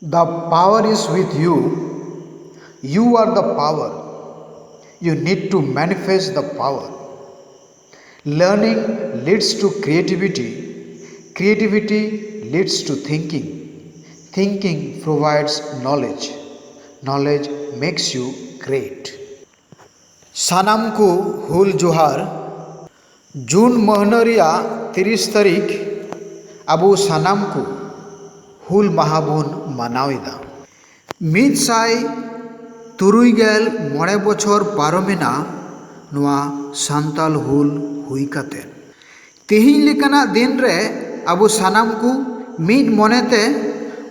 The power is with you. You are the power. You need to manifest the power. Learning leads to creativity. Creativity leads to thinking. Thinking provides knowledge. Knowledge makes you great. सानाम को हुल जोहार जून महीना रिया 30 तारीख अबो सानाम को हुल माहा bone मानावेदा मीद Sai तुरुई गेल मोड़े बछर पारमेना नुआ सांताल हुल हुई काते तेहिं लेकाना दिन रे अबो सानाम को मीद मोनेते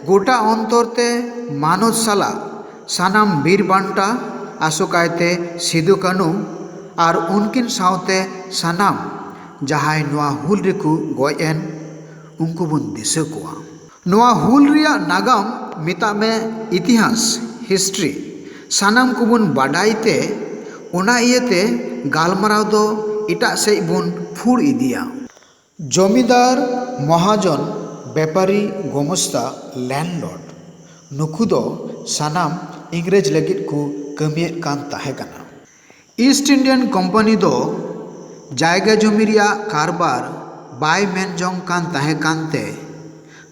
गोटा अंतरते मानव साला सानाम बीर बांटा आसोकायते सिदु कानू और उनकिन सावते सानाम जहाय नुआ हुल रेकु गयेन उनको बुन दिसे कोआ नुआ हुल रिया नागाम मिता में इतिहास हिस्ट्री सानाम को बुन बाडाईते ओना इयते गालमाराव दो इटा से बुन फुड़ इदिया जमीदार महाजन व्यापारी गोमस्ता लैंडलॉर्ड नुकु दो सानाम इंग्रेज लगित को कमियत कान ताहे कना ईस्ट इंडियन कंपनी दो जायगा जमी रिया कारबार बाय मेन जोंग कान ताहे कानते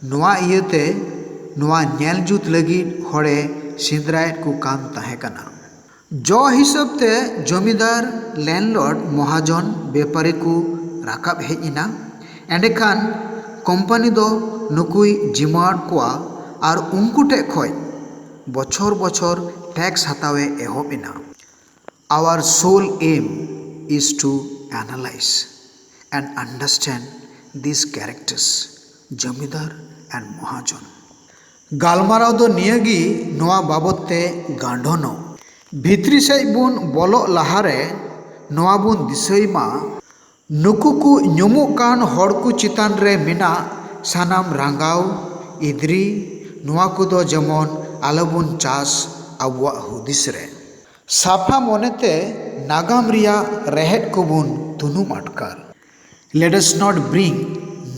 नुआ इयते नुआ नेल जुत लगित होड़े सिंद्रायत को कान ताहे कना जो हिसाब ते जमीदार लैंडलॉर्ड महाजन व्यापारी को राकाब हेजिना एंडेखान कंपनी दो नुकुई जिमाट कोआ और उनको टे खोय बछर बछर टैक्स हतावे एहोबिना our sole aim is to analyse and understand this characters zamindar and mahajan गालमाराव दो नियगी नोआ बाबते गांडोनो भित्री से बुन बोलो लहारे नोआ बुन दिसईमा नुकु को ᱧᱩᱢᱚᱜ कान हड़ को चितान रे मिना सानाम रांगाव इद्री नोआ को दो जमन आलबुन चास अबुआ हुदिस रे साफा मोनेते नागाम रिया रेहेट को बुन तुनुम अटकार let us not bring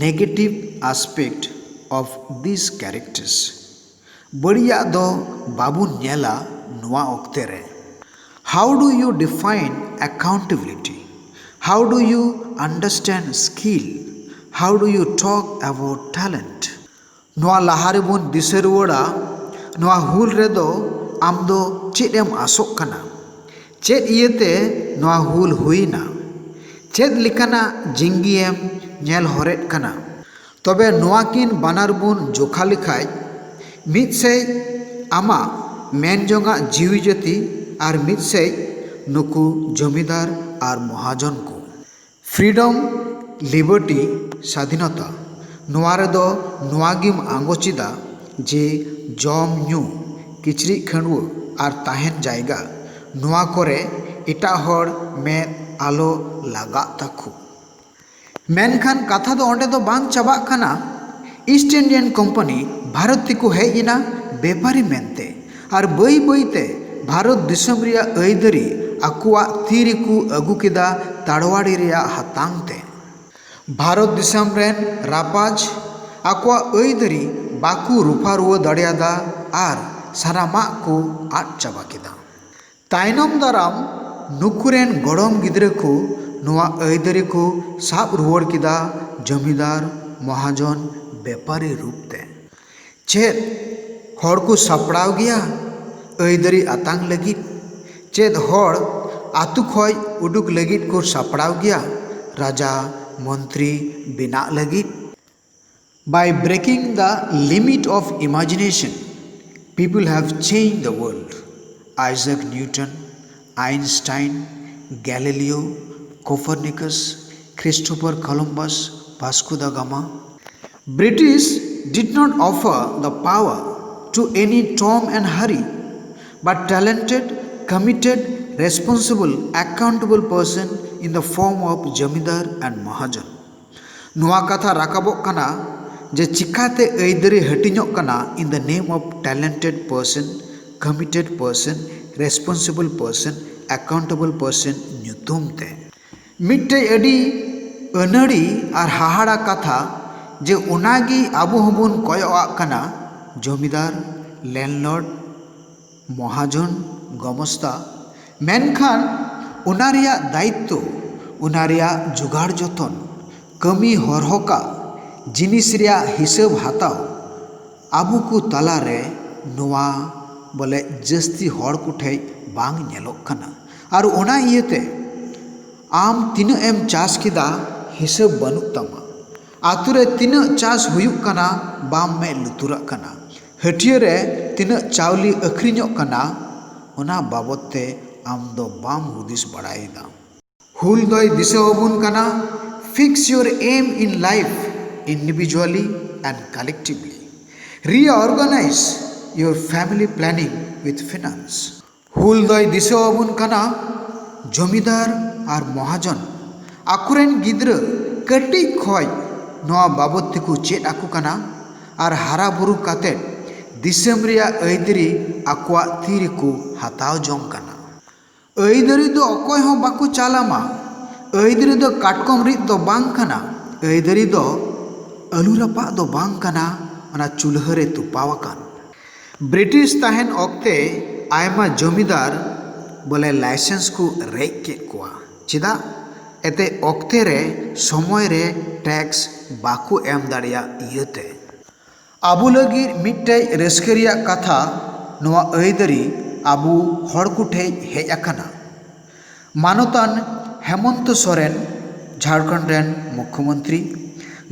negative aspect of this characters बढ़िया दो बाबुन नेला नोआ ओक्ते रे how do you define accountability How do you understand skill? How do you talk about talent? Noa lahare bun diseruoda noa hul redo amdo chet em asok kana chet iyete noa hul huina chet likana jingiem nyel horet kana tobe noa kin banar bun jokha likhai mid sei ama men jonga jiwi jati ar mid sei nuku zamindar और महाजन को freedom liberty स्वाधीनता नुआरे दो नुआगिम आंगोचिदा जे जम new किचरी Khandua और ताहेन जायगा नुआ करे इटा हर में आलो लगा तकु मेनखान कथा दो ओंडे दो बांग चाबा खाना ईस्ट इंडियन कंपनी भारत को हेजिना व्यापारी मेनते और बई बईते भारत दिसम रिया अयदरी आकुआ तीरी को अगु केदा ताड़वाड़ी रिया हतांगते भारत दिसम रेन रापाज आकुआ अयदरी बाकू रूफा रुआ दड़ियादा आर सारामा को आट चाबा केदा तायनम दाराम नुकुरेन गड़म गिद्रे को नुआ अयदरी को साब रुवड़ केदा जमीदार महाजन व्यापारी रूपते चेद हड़ को सपड़ाव गया अयदरी आतांग लगित चेद हड़ आतु खय उडुक लगित को सपड़ाव गया राजा मंत्री बिना लगित by breaking the limit of imagination people have changed the world Isaac Newton Einstein Galileo Copernicus Christopher Columbus Vasco da Gama British did not offer the power to any Tom and Harry but talented committed responsible accountable person in the form of zamindar and महाजन नुआ कथा राकाबोक कना जे चिकाते अयदरी हटिñok कना in the name of talented person committed person responsible person accountable person nyutum te मिट्टे अडी अनड़ी और हाहाड़ा कथा जे उनागी आबो हबुन कयआ कना zamindar landlord महाजन गमस्ता मेनखान उना रिया दायित्व उना रिया जुगाड़ जतन कमी हरहका जिनिस रिया हिसाब हाताव आबो को तालारे नोआ बोले जस्ती हड़ को ठे बांग नेलोग कना और ओना इयते आम तीन एम चास किदा हिसाब बनुक तमा आतुरे तीन चास हुयुक कना बाम में लुतुरक कना हटिया रे तीन चावली अखरिñok कना ओना बाबते आम दो बाम हुदिस बड़ाईदा हुल दोय दिसाओबुन कना fix your aim in life individually and collectively reorganize your family planning with finance हुल दोय दिसाओबुन कना जमीदार और महाजन आकुरेन गिद्र कटी खय नोआ बाबत तेको चेद आकु कना और हारा बुरु काते दिसम रिया ऐदरी आकुआ तीर को हाताव जोंग कना ऐदरी दो अकोय हो बाकु चालामा ऐदरी दो काटकम रिद दो बांग कना ऐदरी दो आलू रपा दो बांग कना ओना चूल्हा रे तुपावाकान ब्रिटिश ताहेन ओक्ते आयमा जमीदार बोले लाइसेंस को रेज के कोआ चिदा एते ओक्ते रे समय रे टैक्स बाकु एम दाड़िया इयते आबू लगी मिट्टे रस्करिया कथा नोआ ऐदरी आबू हड़ को ठे हेज आकाना मानतान हेमंत सोरेन झारखंड रेन मुख्यमंत्री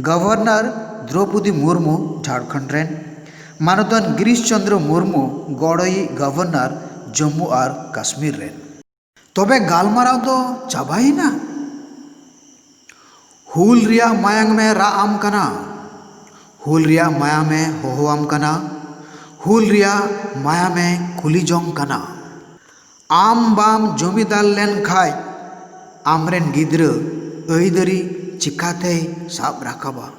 governor Draupadi Murmu Jharkhand rain मानतान Girish Chandra Murmu गड़ई governor Jammu और काश्मीर रेन तबे गालमाराव दो चाबाईना हुल रिया मायांग में रा आम कना हुल रिया माया में होहोआम कना हुल रिया माया में कुली जोंग कना आम बाम जमीदार लेन खाय आमरेन गिद्र ऐदरी चिकाते साब राकाबा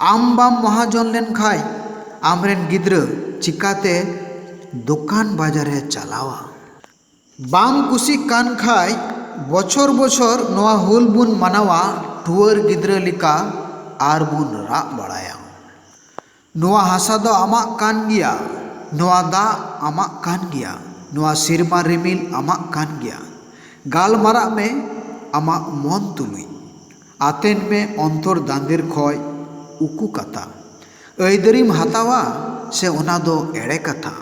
आम बाम महाजन लेन खाय आमरेन गिद्र चिकाते दुकान बाजारे चलावा बाम कुसी कान खाय बछर बछर नोआ हुल बुन मानावा टुअर गिद्र लिका आर बुन रा बड़ाया नोआ हासा दो आमा कान गिया नोआ दा आमा कान गिया नोआ सिरमा रिमिल आमा कान गिया गाल मारा में आमा मन तुलुई आतेन में अंतर दांदिर खय उकु कथा ऐदरीम हातावा से ओना दो एड़े कथा